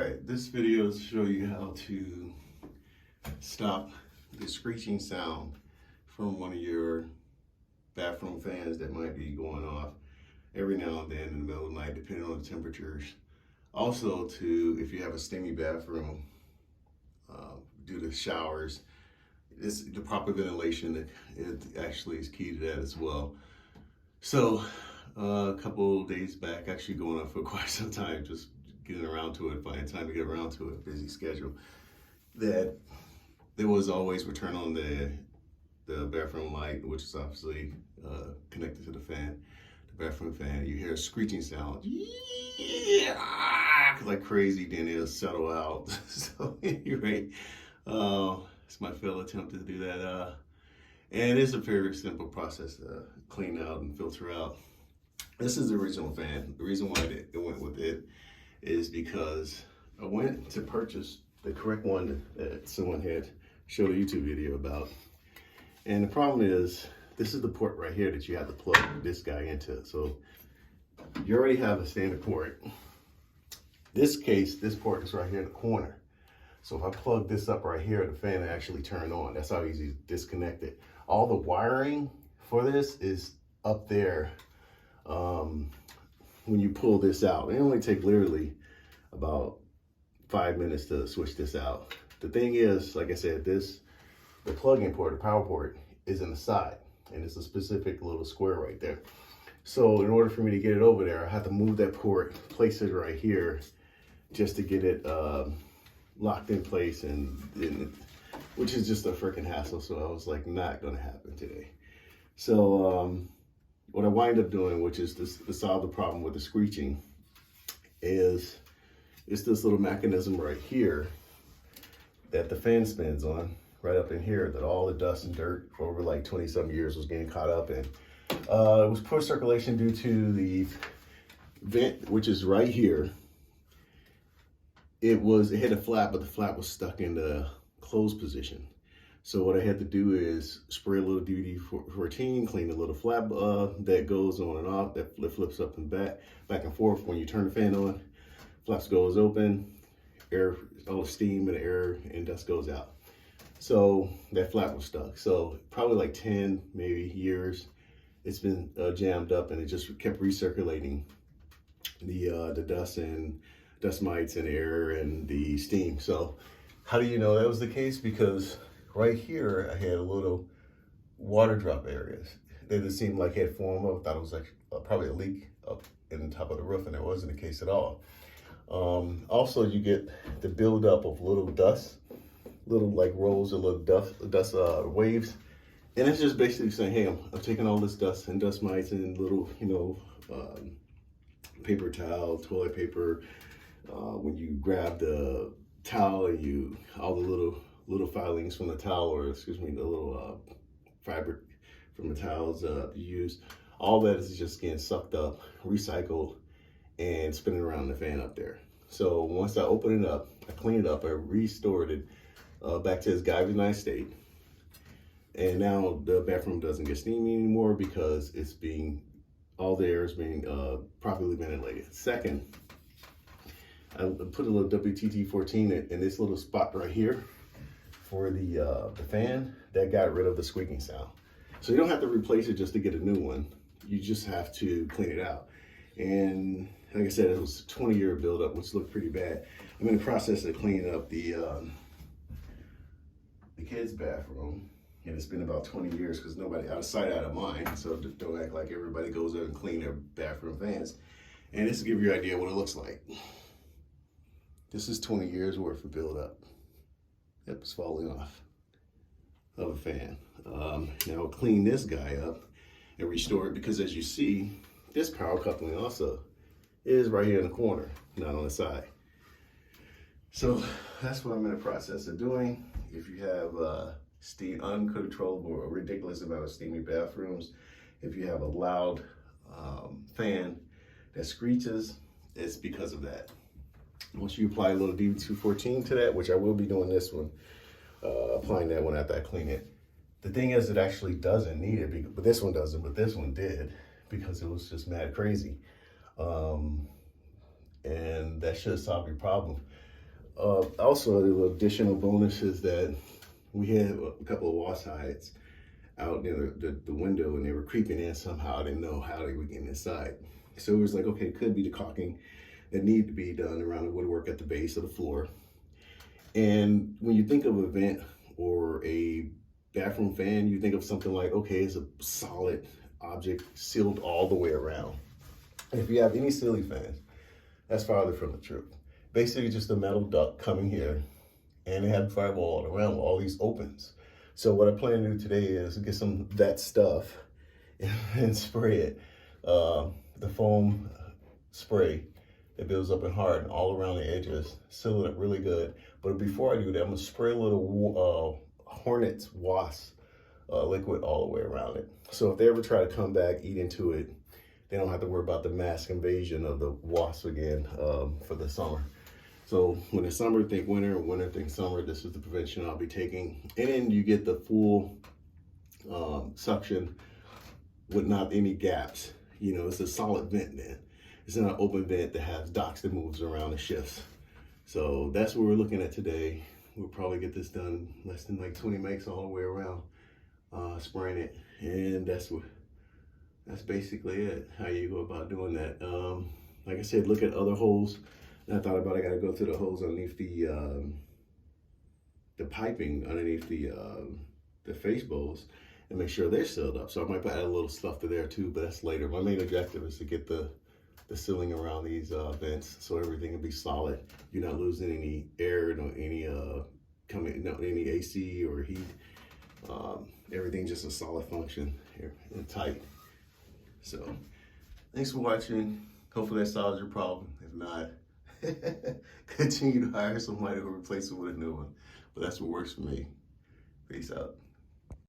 Alright, this video is to show you how to stop the screeching sound from one of your bathroom fans that might be going off every now and then in the middle of the night, depending on the temperatures. Also, if you have a steamy bathroom, due to showers, the proper ventilation, it actually is key to that as well. So, a couple days back, actually going on for quite some time, just getting around to it, finding time to get around to it, busy schedule, that there was always return on the bathroom light, which is obviously connected to the fan, the bathroom fan. You hear a screeching sound, like crazy, then it'll settle out. So anyway, it's my failed attempt to do that. And it's a very simple process to clean out and filter out. This is the original fan. The reason why it went with it is because I went to purchase the correct one that someone had showed a YouTube video about. And the problem is, this is the port right here that you have to plug this guy into. So you already have a standard port. This case, this port is right here in the corner. So if I plug this up right here, the fan will actually turn on. That's how easy to disconnect it. All the wiring for this is up there. When you pull this out, it only takes literally about 5 minutes to switch this out. The thing is, like I said, the plug-in port, the power port, is in the side, and it's a specific little square right there. So in order for me to get it over there, I have to move that port, place it right here, just to get it locked in place, which is just a freaking hassle. So I was like, not gonna happen today. So what I wind up doing, which is to solve the problem with the screeching, is it's this little mechanism right here that the fan spins on, right up in here, that all the dust and dirt over like 20-some years was getting caught up in. It was poor circulation due to the vent, which is right here. It hit a flap, but the flap was stuck in the closed position. So what I had to do is spray a little WD-14, clean the little flap that goes on and off, that flips up and back and forth. When you turn the fan on, flaps goes open, air, all the steam and air and dust goes out. So that flap was stuck. So probably like 10 maybe years, it's been jammed up, and it just kept recirculating the dust and dust mites and air and the steam. So how do you know that was the case? Because right here, I had a little water drop areas. They just seemed like it had formed up. I thought it was like probably a leak up in the top of the roof, and it wasn't the case at all. Also, you get the buildup of little dust, little like rolls of little dust waves. And it's just basically saying, hey, I'm taking all this dust and dust mites and little, paper towel, toilet paper. When you grab the towel, all the little filings from the towel, or excuse me, the little fabric from the towels you use, all that is just getting sucked up, recycled, and spinning around the fan up there. So once I open it up, I clean it up, I restored it back to its galvanized state. And now the bathroom doesn't get steamy anymore because all the air is being properly ventilated. Second, I put a little WD-14 in this little spot right here for the fan. That got rid of the squeaking sound. So you don't have to replace it just to get a new one. You just have to clean it out. And like I said, it was a 20-year buildup, which looked pretty bad. I'm in the process of cleaning up the kids' bathroom, and it's been about 20 years because nobody, out of sight, out of mind. So don't act like everybody goes there and clean their bathroom fans. And this will give you an idea what it looks like. This is 20 years worth of buildup. Yep, it's falling off of a fan. Now I'll clean this guy up and restore it, because as you see, this power coupling also is right here in the corner, not on the side. So that's what I'm in the process of doing. If you have uncontrollable or ridiculous amount of steamy bathrooms, if you have a loud fan that screeches, it's because of that. Once you apply a little WD-14 to that, which I will be doing this one, applying that one after I clean it. The thing is, it actually doesn't need it, but this one doesn't, but this one did, because it was just mad crazy. And that should solve your problem. Also, the additional bonus is that we had a couple of wasp hides out near the window, and they were creeping in somehow. I didn't know how they were getting inside. So it was like, okay, it could be the caulking that needed to be done around the woodwork at the base of the floor. And when you think of a vent or a bathroom fan, you think of something like, okay, it's a solid object sealed all the way around. And if you have any ceiling fans, that's farther from the truth. Basically just a metal duct coming here, and they have firewall all around with all these opens. So what I plan to do today is get some of that stuff and spray it. The foam spray that builds up and harden all around the edges, seal it up really good. But before I do that, I'm gonna spray a little Hornets wasp liquid all the way around it. So if they ever try to come back, eat into it, they don't have to worry about the mass invasion of the wasps again for the summer. So when it's summer, think winter, winter, think summer. This is the prevention I'll be taking. And you get the full suction with not any gaps. You know, it's a solid vent then. It's not an open vent that has docks that moves around and shifts. So that's what we're looking at today. We'll probably get this done less than like 20 makes all the way around, spraying it. And that's basically it, how you go about doing that. Like I said, look at other holes. And I thought about, I gotta go through the holes underneath the piping underneath the face bowls and make sure they're sealed up. So I might add a little stuff to there too, but that's later. My main objective is to get the sealing around these vents so everything can be solid. You're not losing any air, no any AC or heat. Everything just a solid function here and tight. So thanks for watching. Hopefully that solves your problem. If not, continue to hire somebody to replace it with a new one. But that's what works for me. Peace out.